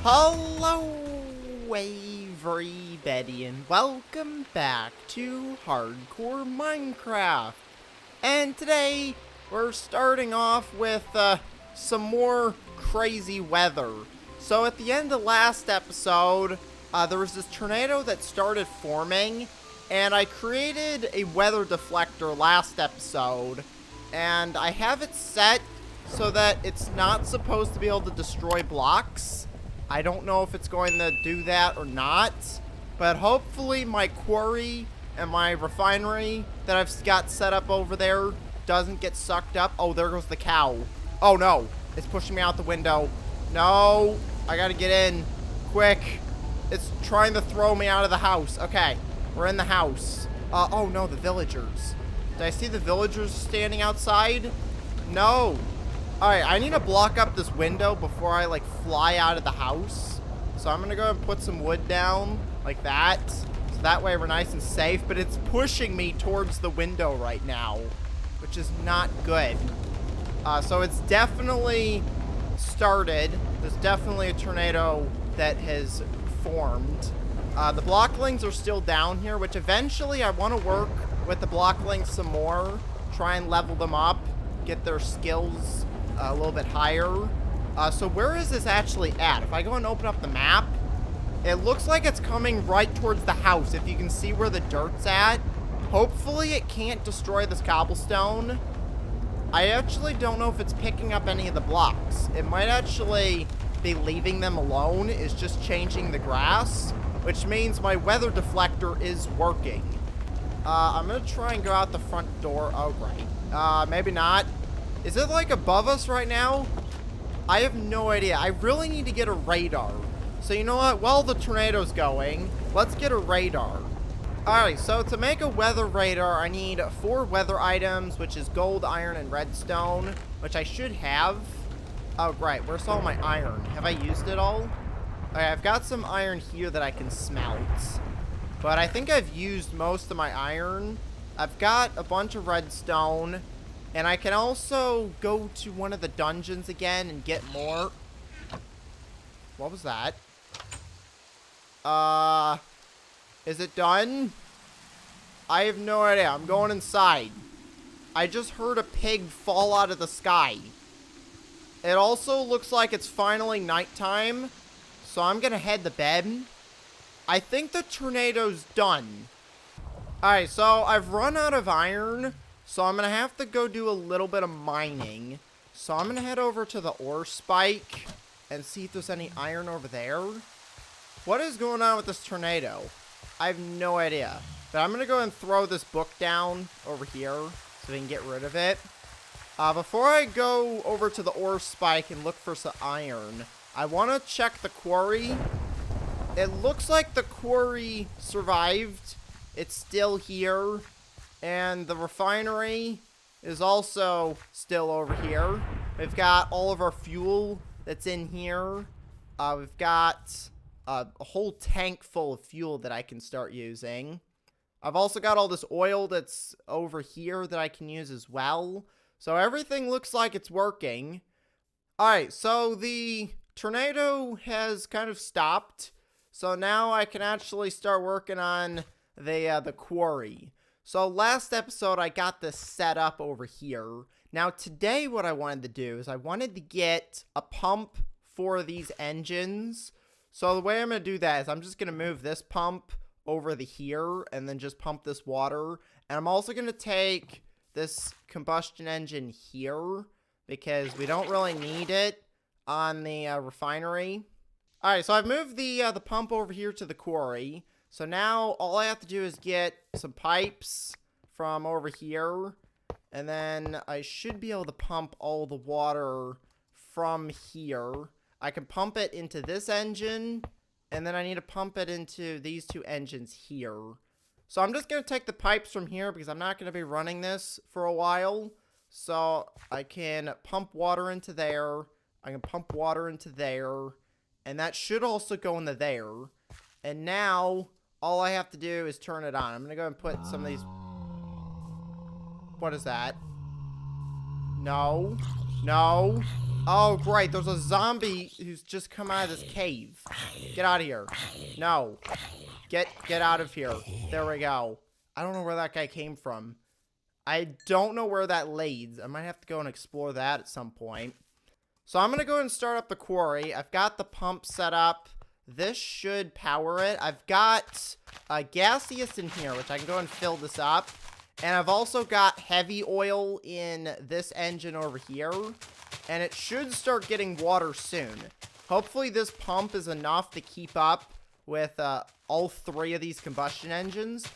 Hello, everybody, and welcome back to Hardcore Minecraft. And today, we're starting off with some more crazy weather. So at the end of last episode, there was this tornado that started forming, and I created a weather deflector last episode, and I have it set so that it's not supposed to be able to destroy blocks. I don't know if it's going to do that or not, but hopefully my quarry and my refinery that I've got set up over there doesn't get sucked up. Oh, there goes the cow. Oh no, it's pushing me out the window. No, I gotta get in quick. It's trying to throw me out of the house. Okay, we're in the house. Oh no, the villagers. Did I see the villagers standing outside? No. Alright, I need to block up this window before I, like, fly out of the house. So I'm gonna go and put some wood down, like that. So that way we're nice and safe. But it's pushing me towards the window right now, which is not good. So it's definitely started. There's definitely a tornado that has formed. The blocklings are still down here, which eventually I want to work with the blocklings some more. Try and level them up, get their skills a little bit higher. So where is this actually at? If I go and open up the map, it looks like it's coming right towards the house. If you can see where the dirt's at. Hopefully it can't destroy this cobblestone. I actually don't know if it's picking up any of the blocks. It might actually be leaving them alone. It's just changing the grass, which means my weather deflector is working. I'm gonna try and go out the front door. Oh, right. Maybe not. Is it, like, above us right now? I have no idea. I really need to get a radar. So, you know what? While the tornado's going, let's get a radar. Alright, so to make a weather radar, I need 4 weather items, which is gold, iron, and redstone, which I should have. Oh, right. Where's all my iron? Have I used it all? Okay, I've got some iron here that I can smelt. But I think I've used most of my iron. I've got a bunch of redstone. And I can also go to one of the dungeons again and get more. What was that? Is it done? I have no idea. I'm going inside. I just heard a pig fall out of the sky. It also looks like it's finally nighttime. So I'm going to head to bed. I think the tornado's done. Alright, so I've run out of iron. So I'm going to have to go do a little bit of mining. So I'm going to head over to the ore spike and see if there's any iron over there. What is going on with this tornado? I have no idea. But I'm going to go and throw this book down over here so we can get rid of it. Before I go over to the ore spike and look for some iron, I want to check the quarry. It looks like the quarry survived. It's still here. And the refinery is also still over here. We've got all of our fuel that's in here. We've got a whole tank full of fuel that I can start using. I've also got all this oil that's over here that I can use as well. So everything looks like it's working. Alright, so the tornado has kind of stopped. So now I can actually start working on the quarry. So last episode, I got this set up over here. Now today what I wanted to do is I wanted to get a pump for these engines. So the way I'm going to do that is I'm just going to move this pump over the here and then just pump this water. And I'm also going to take this combustion engine here because we don't really need it on the refinery. Alright, so I've moved the pump over here to the quarry. So now all I have to do is get some pipes from over here. And then I should be able to pump all the water from here. I can pump it into this engine. And then I need to pump it into these 2 engines here. So I'm just going to take the pipes from here because I'm not going to be running this for a while. So I can pump water into there. I can pump water into there. And that should also go into there. And now all I have to do is turn it on. I'm going to go and put some of these... What is that? No. No. Oh, great. There's a zombie who's just come out of this cave. Get out of here. No. Get out of here. There we go. I don't know where that guy came from. I don't know where that leads. I might have to go and explore that at some point. So I'm going to go and start up the quarry. I've got the pump set up. This should power it. I've got gaseous in here, which I can go and fill this up. And I've also got heavy oil in this engine over here. And it should start getting water soon. Hopefully this pump is enough to keep up with all three of these combustion engines.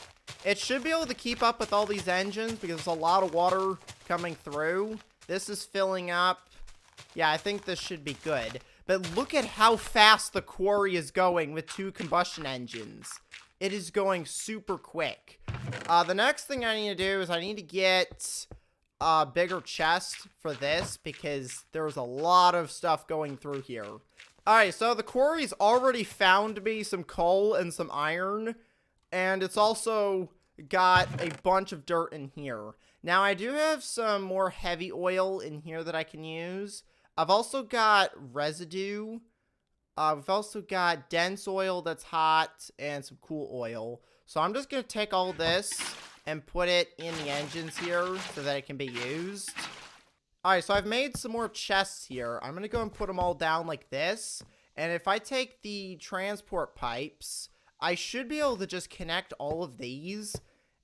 It should be able to keep up with all these engines because there's a lot of water coming through. This is filling up. Yeah, I think this should be good. But look at how fast the quarry is going with 2 combustion engines. It is going super quick. The next thing I need to do is I need to get a bigger chest for this because there's a lot of stuff going through here. Alright, so the quarry's already found me some coal and some iron. And it's also got a bunch of dirt in here. Now, I do have some more heavy oil in here that I can use. I've also got residue. We've also got dense oil that's hot and some cool oil. So I'm just going to take all this and put it in the engines here so that it can be used. Alright, so I've made some more chests here. I'm going to go and put them all down like this. And if I take the transport pipes, I should be able to just connect all of these.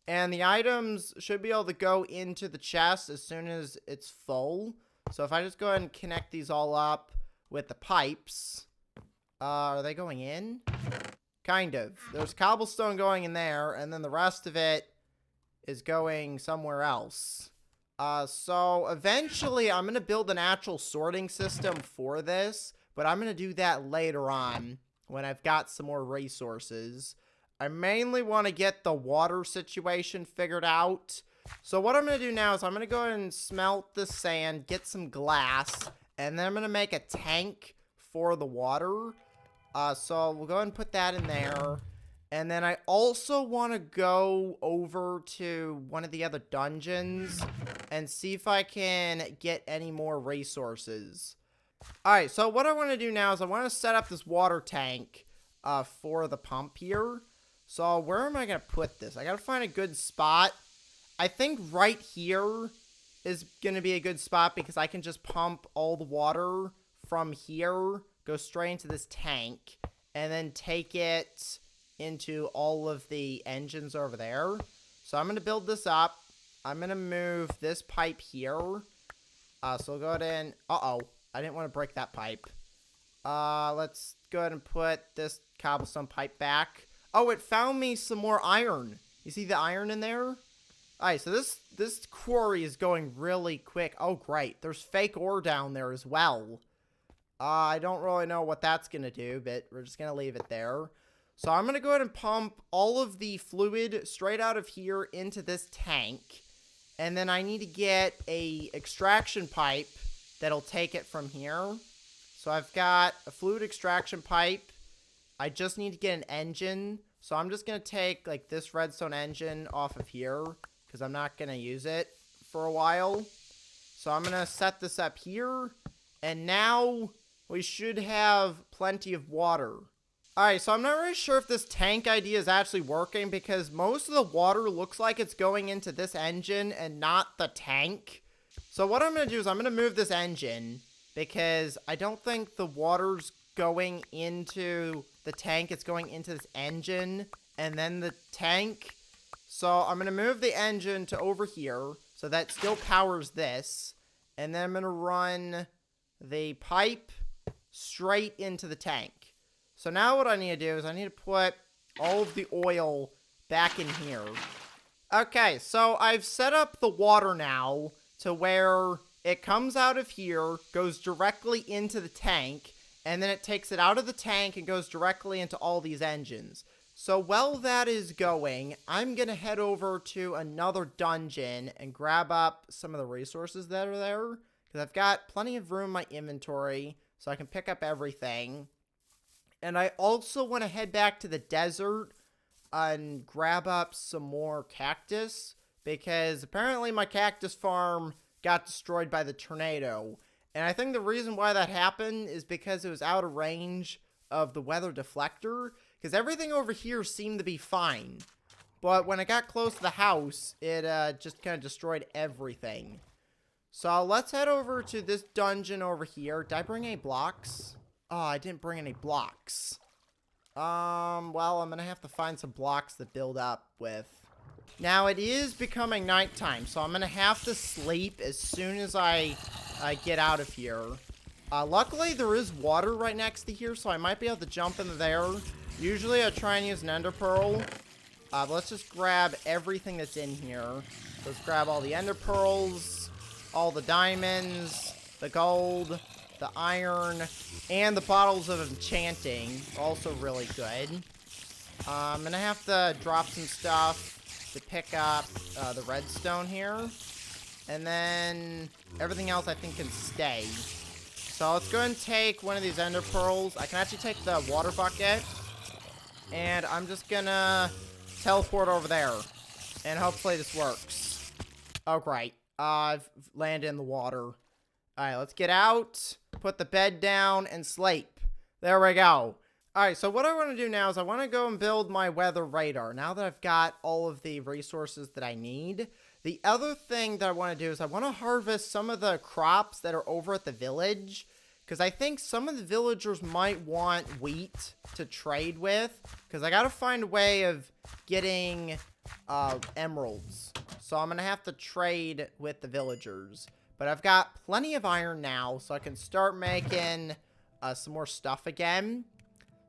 And the items should be able to go into the chest as soon as it's full. So if I just go ahead and connect these all up with the pipes. Are they going in? Kind of. There's cobblestone going in there, and then the rest of it is going somewhere else. So eventually I'm going to build an actual sorting system for this, but I'm going to do that later on when I've got some more resources. I mainly want to get the water situation figured out. So what I'm going to do now is I'm going to go ahead and smelt the sand, get some glass, and then I'm going to make a tank for the water. So we'll go ahead and put that in there. And then I also want to go over to one of the other dungeons and see if I can get any more resources. Alright, so what I want to do now is I want to set up this water tank for the pump here. So where am I going to put this? I got to find a good spot. I think right here is going to be a good spot because I can just pump all the water from here, go straight into this tank, and then take it into all of the engines over there. So I'm going to build this up. I'm going to move this pipe here. So we'll go ahead and... Uh-oh. I didn't want to break that pipe. Let's go ahead and put this cobblestone pipe back. Oh, it found me some more iron. You see the iron in there? Alright, so this quarry is going really quick. Oh, great. There's fake ore down there as well. I don't really know what that's going to do, but we're just going to leave it there. So I'm going to go ahead and pump all of the fluid straight out of here into this tank. And then I need to get a extraction pipe that'll take it from here. So I've got a fluid extraction pipe. I just need to get an engine. So I'm just going to take like this redstone engine off of here because I'm not going to use it for a while. So I'm going to set this up here. And now we should have plenty of water. Alright, so I'm not really sure if this tank idea is actually working because most of the water looks like it's going into this engine and not the tank. So what I'm going to do is I'm going to move this engine because I don't think the water's going into the tank. It's going into this engine and then the tank. So I'm going to move the engine to over here so that still powers this. And then I'm going to run the pipe straight into the tank. So now what I need to do is I need to put all of the oil back in here. Okay, so I've set up the water now to where it comes out of here, goes directly into the tank, and then it takes it out of the tank and goes directly into all these engines. So while that is going, I'm going to head over to another dungeon and grab up some of the resources that are there. Because I've got plenty of room in my inventory, so I can pick up everything. And I also want to head back to the desert and grab up some more cactus. Because apparently my cactus farm got destroyed by the tornado. And I think the reason why that happened is because it was out of range of the weather deflector, because everything over here seemed to be fine. But when it got close to the house, it just kind of destroyed everything. So let's head over to this dungeon over here. Did I bring any blocks? Oh, I didn't bring any blocks. Well, I'm gonna have to find some blocks to build up with. Now, it is becoming nighttime, so I'm gonna have to sleep as soon as I get out of here. Luckily, there is water right next to here, so I might be able to jump into there. Usually, I try and use an ender pearl. But let's just grab everything that's in here. Let's grab all the ender pearls, all the diamonds, the gold, the iron, and the bottles of enchanting. Also really good. I'm gonna have to drop some stuff to pick up the redstone here. And then everything else I think can stay. So let's go and take one of these ender pearls. I can actually take the water bucket. And I'm just gonna teleport over there. And hopefully this works. Oh, great. I've landed in the water. Alright, let's get out, put the bed down, and sleep. There we go. Alright, so what I want to do now is I want to go and build my weather radar. Now that I've got all of the resources that I need. The other thing that I want to do is I want to harvest some of the crops that are over at the village. Because I think some of the villagers might want wheat to trade with. Because I got to find a way of getting emeralds. So I'm going to have to trade with the villagers. But I've got plenty of iron now, so I can start making some more stuff again.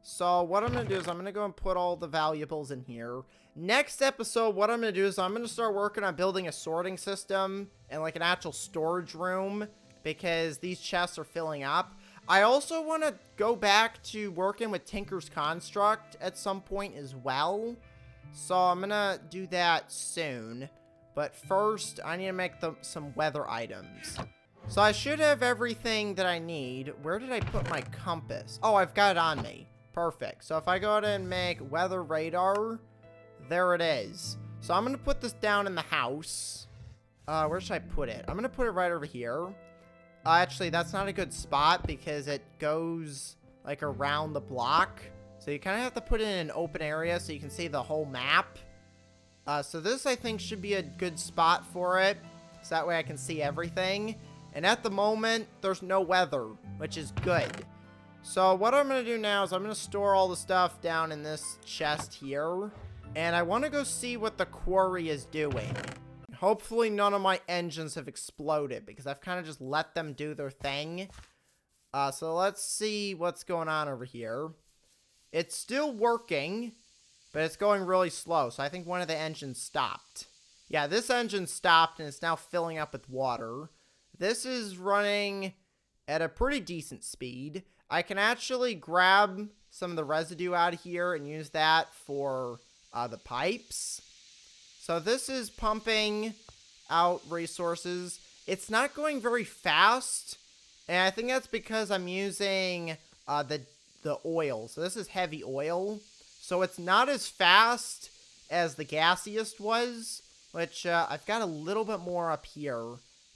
So what I'm going to do is I'm going to go and put all the valuables in here. Next episode, what I'm going to do is I'm going to start working on building a sorting system and like an actual storage room, because these chests are filling up. I also want to go back to working with Tinker's Construct at some point as well. So I'm going to do that soon. But first, I need to make some weather items. So I should have everything that I need. Where did I put my compass? Oh, I've got it on me. Perfect. So if I go ahead and make weather radar, there it is. So I'm going to put this down in the house. Where should I put it? I'm going to put it right over here. Actually, that's not a good spot because it goes like around the block. So you kind of have to put it in an open area so you can see the whole map. So this, I think, should be a good spot for it. So that way I can see everything. And at the moment, there's no weather, which is good. So what I'm going to do now is I'm going to store all the stuff down in this chest here. And I want to go see what the quarry is doing. Hopefully none of my engines have exploded, because I've kind of just let them do their thing. So let's see what's going on over here. It's still working, but it's going really slow. So I think one of the engines stopped. Yeah, this engine stopped and it's now filling up with water. This is running at a pretty decent speed. I can actually grab some of the residue out of here and use that for the pipes. So this is pumping out resources. It's not going very fast, and I think that's because I'm using the oil. So this is heavy oil. So it's not as fast as the gaseous was, which I've got a little bit more up here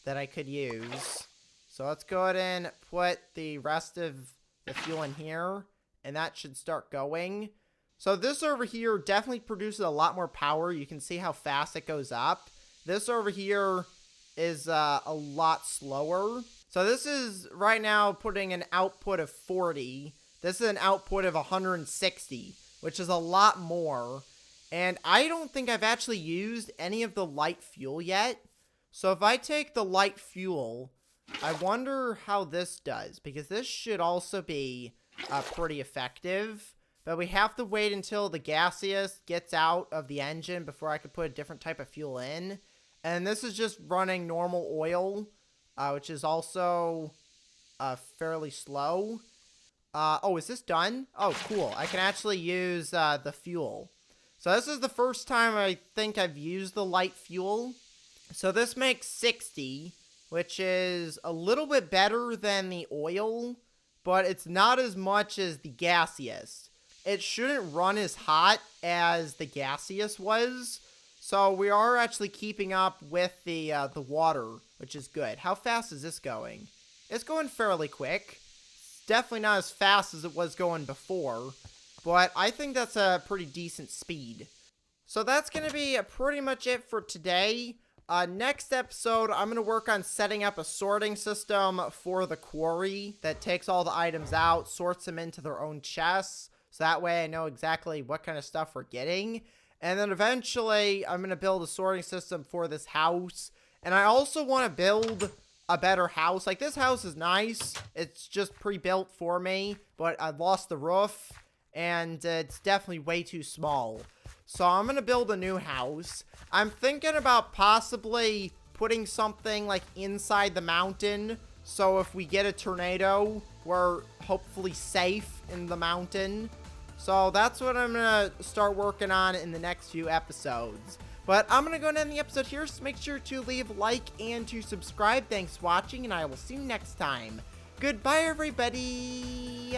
that I could use. So let's go ahead and put the rest of the fuel in here, and that should start going. So this over here definitely produces a lot more power. You can see how fast it goes up. This over here is a lot slower. So this is right now putting an output of 40. This is an output of 160, which is a lot more. And I don't think I've actually used any of the light fuel yet. So if I take the light fuel, I wonder how this does, because this should also be pretty effective. But we have to wait until the gaseous gets out of the engine before I could put a different type of fuel in. And this is just running normal oil, which is also fairly slow. Oh, is this done? Oh, cool. I can actually use the fuel. So this is the first time I think I've used the light fuel. So this makes 60, which is a little bit better than the oil, but it's not as much as the gaseous. It shouldn't run as hot as the gaseous was, so we are actually keeping up with the water, which is good. How fast is this going? It's going fairly quick. It's definitely not as fast as it was going before, but I think that's a pretty decent speed. So that's going to be pretty much it for today. Next episode, I'm going to work on setting up a sorting system for the quarry that takes all the items out, sorts them into their own chests, so that way I know exactly what kind of stuff we're getting. And then eventually, I'm going to build a sorting system for this house. And I also want to build a better house. Like, this house is nice. It's just pre-built for me, but I lost the roof, and it's definitely way too small. So I'm going to build a new house. I'm thinking about possibly putting something like inside the mountain. So if we get a tornado, we're hopefully safe in the mountain. So that's what I'm going to start working on in the next few episodes. But I'm going to go and end the episode here. So make sure to leave a like and to subscribe. Thanks for watching, and I will see you next time. Goodbye, everybody.